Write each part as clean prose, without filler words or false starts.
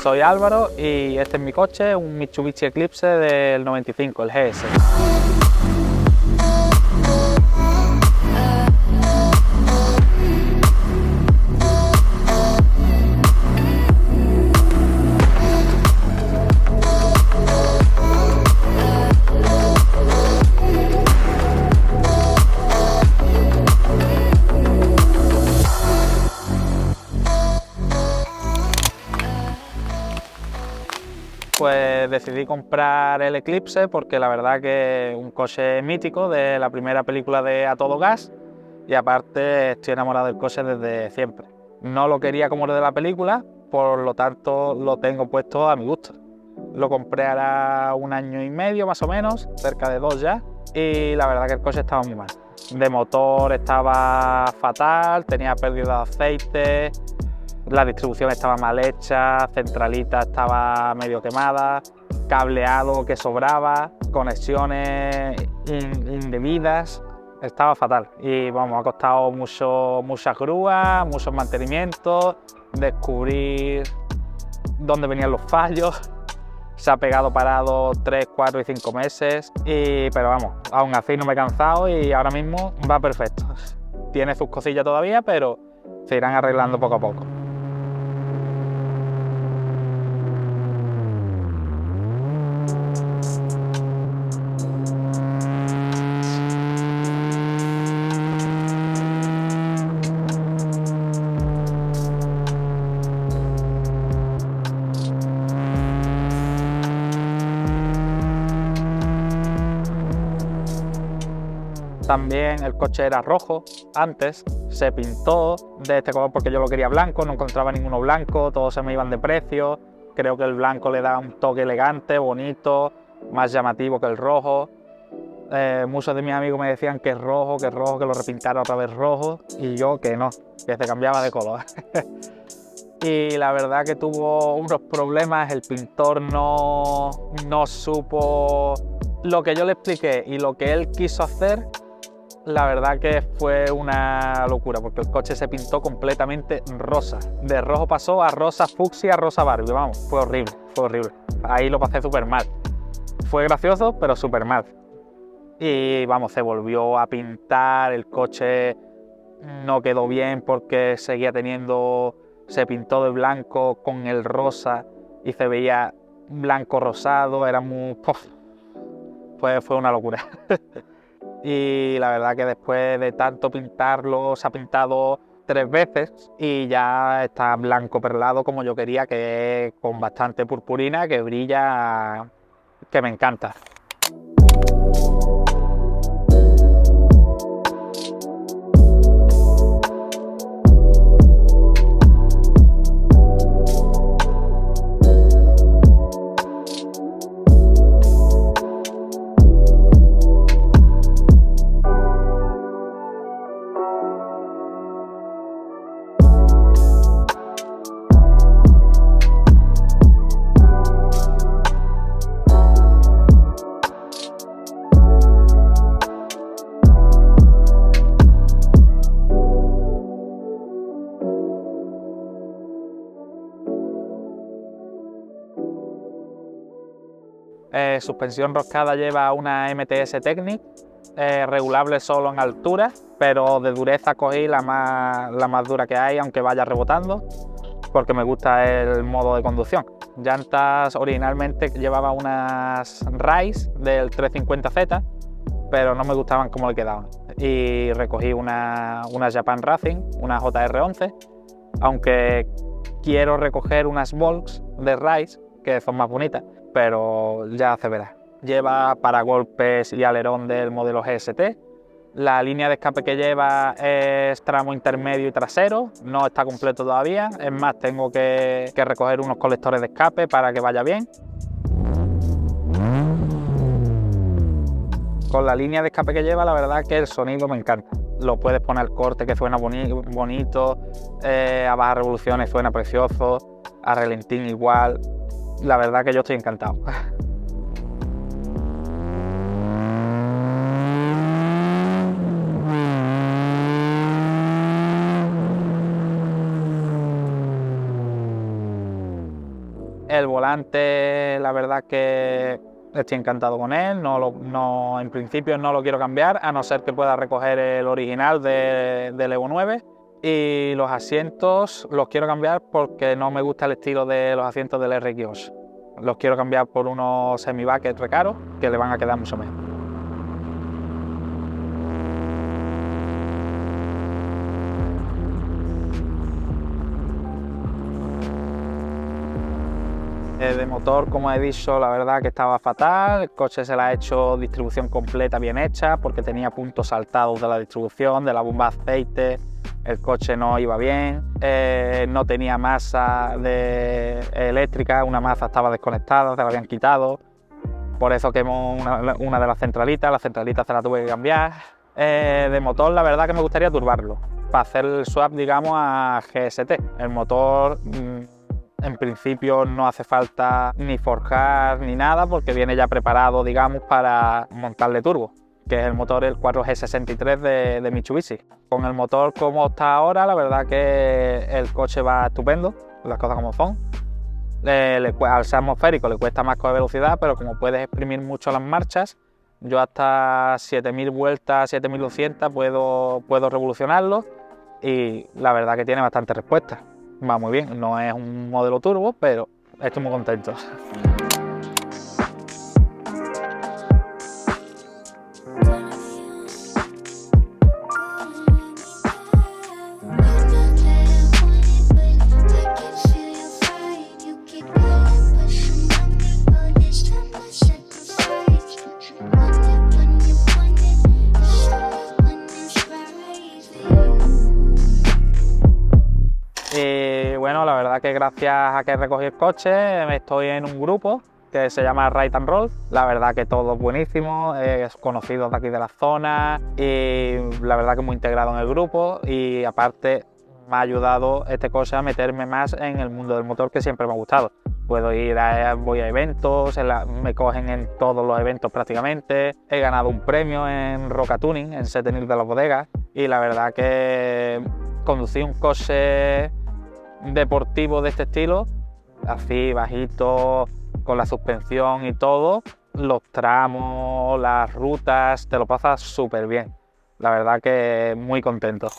soy Álvaro y este es mi coche, un Mitsubishi Eclipse del 95, el GS. Pues decidí comprar el Eclipse porque la verdad que es un coche mítico de la primera película de A Todo Gas y aparte estoy enamorado del coche desde siempre. No lo quería como el de la película, por lo tanto lo tengo puesto a mi gusto. Lo compré hará 1 año y medio más o menos, cerca de 2 ya, y la verdad que el coche estaba muy mal. De motor estaba fatal, tenía pérdida de aceite, la distribución estaba mal hecha, centralita estaba medio quemada, cableado que sobraba, conexiones indebidas, estaba fatal. Y vamos, ha costado muchas grúas, muchos mantenimientos, descubrir dónde venían los fallos. Se ha pegado parado 3, 4 y 5 meses, pero vamos, aún así no me he cansado y ahora mismo va perfecto. Tiene sus cosillas todavía, pero se irán arreglando poco a poco. También el coche era rojo antes, se pintó de este color porque yo lo quería blanco, no encontraba ninguno blanco, todos se me iban de precio. Creo que el blanco le da un toque elegante, bonito, más llamativo que el rojo. Muchos de mis amigos me decían que es rojo, que lo repintara otra vez rojo y yo que no, que se cambiaba de color. Y la verdad que tuvo unos problemas, el pintor no supo lo que yo le expliqué y lo que él quiso hacer. La verdad que fue una locura porque el coche se pintó completamente rosa. De rojo pasó a rosa fucsia, rosa Barbie, vamos, fue horrible, fue horrible. Ahí lo pasé súper mal. Fue gracioso, pero súper mal. Y vamos, se volvió a pintar, el coche no quedó bien porque seguía se pintó de blanco con el rosa y se veía blanco rosado, era muy... Fue una locura. Y la verdad que después de tanto pintarlo, se ha pintado 3 veces y ya está blanco perlado como yo quería, que es con bastante purpurina, que brilla, que me encanta. Suspensión roscada lleva una MTS Technic, regulable solo en altura, pero de dureza cogí la más dura que hay, aunque vaya rebotando, porque me gusta el modo de conducción. Llantas originalmente llevaba unas Rise del 350Z, pero no me gustaban cómo le quedaban. Y recogí una Japan Racing, una JR11, aunque quiero recoger unas Volks de Rise, que son más bonitas, pero ya se verá. Lleva paragolpes y alerón del modelo GST. La línea de escape que lleva es tramo intermedio y trasero, no está completo todavía. Es más, tengo que recoger unos colectores de escape para que vaya bien. Con la línea de escape que lleva, la verdad que el sonido me encanta. Lo puedes poner al corte, que suena bonito, a bajas revoluciones suena precioso, a relentín igual. La verdad que yo estoy encantado. El volante, la verdad que estoy encantado con él, en principio no lo quiero cambiar, a no ser que pueda recoger el original del Evo 9. Y los asientos los quiero cambiar porque no me gusta el estilo de los asientos del RX8. Los quiero cambiar por unos semi-bucket recaros que le van a quedar mucho mejor. De motor, como he dicho, la verdad que estaba fatal. El coche se le ha hecho distribución completa bien hecha porque tenía puntos saltados de la distribución, de la bomba de aceite. El coche no iba bien, no tenía masa eléctrica, una masa estaba desconectada, se la habían quitado. Por eso quemó una de las centralitas, la centralita se la tuve que cambiar. De motor, la verdad que me gustaría turbarlo para hacer el swap, digamos, a GST. El motor, en principio no hace falta ni forjar ni nada porque viene ya preparado, digamos, para montarle turbo, que es el motor, el 4G63 de Mitsubishi. Con el motor como está ahora, la verdad que el coche va estupendo, las cosas como son. Al ser atmosférico le cuesta más coger velocidad, pero como puedes exprimir mucho las marchas, yo hasta 7000 vueltas, 7200 puedo revolucionarlo y la verdad que tiene bastante respuesta. Va muy bien, no es un modelo turbo, pero estoy muy contento. Y bueno, la verdad que gracias a que recogí el coche estoy en un grupo que se llama Ride and Roll. La verdad que todo es buenísimo, es conocido de aquí de la zona y la verdad que muy integrado en el grupo, y aparte me ha ayudado este coche a meterme más en el mundo del motor, que siempre me ha gustado. Voy a eventos, me cogen en todos los eventos prácticamente. He ganado un premio en Roca Tuning, en Setenil de las Bodegas, y la verdad que conducir un coche deportivo de este estilo, así bajito, con la suspensión y todo, los tramos, las rutas, te lo pasas súper bien. La verdad que muy contento.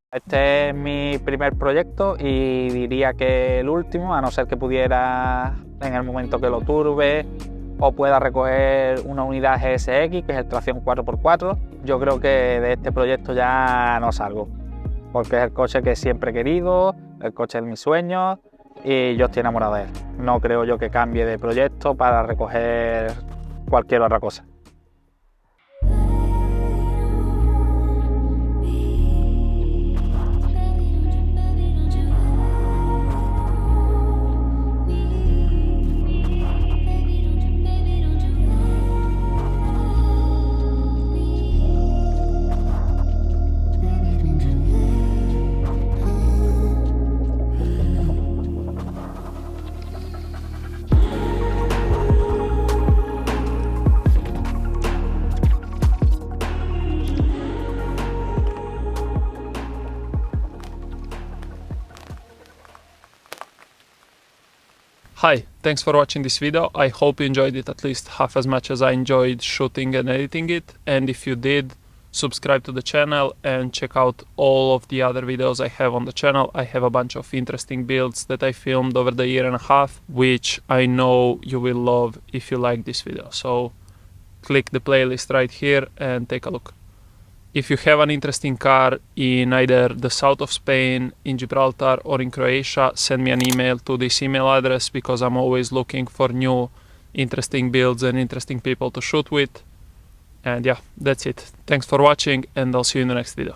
Este es mi primer proyecto y diría que el último, a no ser que pudiera, en el momento que lo turbe, o pueda recoger una unidad GSX, que es el tracción 4x4. Yo creo que de este proyecto ya no salgo, porque es el coche que siempre he querido, el coche de mis sueños, y yo estoy enamorado de él. No creo yo que cambie de proyecto para recoger cualquier otra cosa. Hi, thanks for watching this video. I hope you enjoyed it at least half as much as I enjoyed shooting and editing it. And if you did, subscribe to the channel and check out all of the other videos I have on the channel. I have a bunch of interesting builds that I filmed over the year and a half, which I know you will love if you like this video. So click the playlist right here and take a look. If you have an interesting car in either the south of Spain, in Gibraltar or in Croatia, send me an email to this email address, because I'm always looking for new interesting builds and interesting people to shoot with. And yeah, that's it. Thanks for watching and I'll see you in the next video.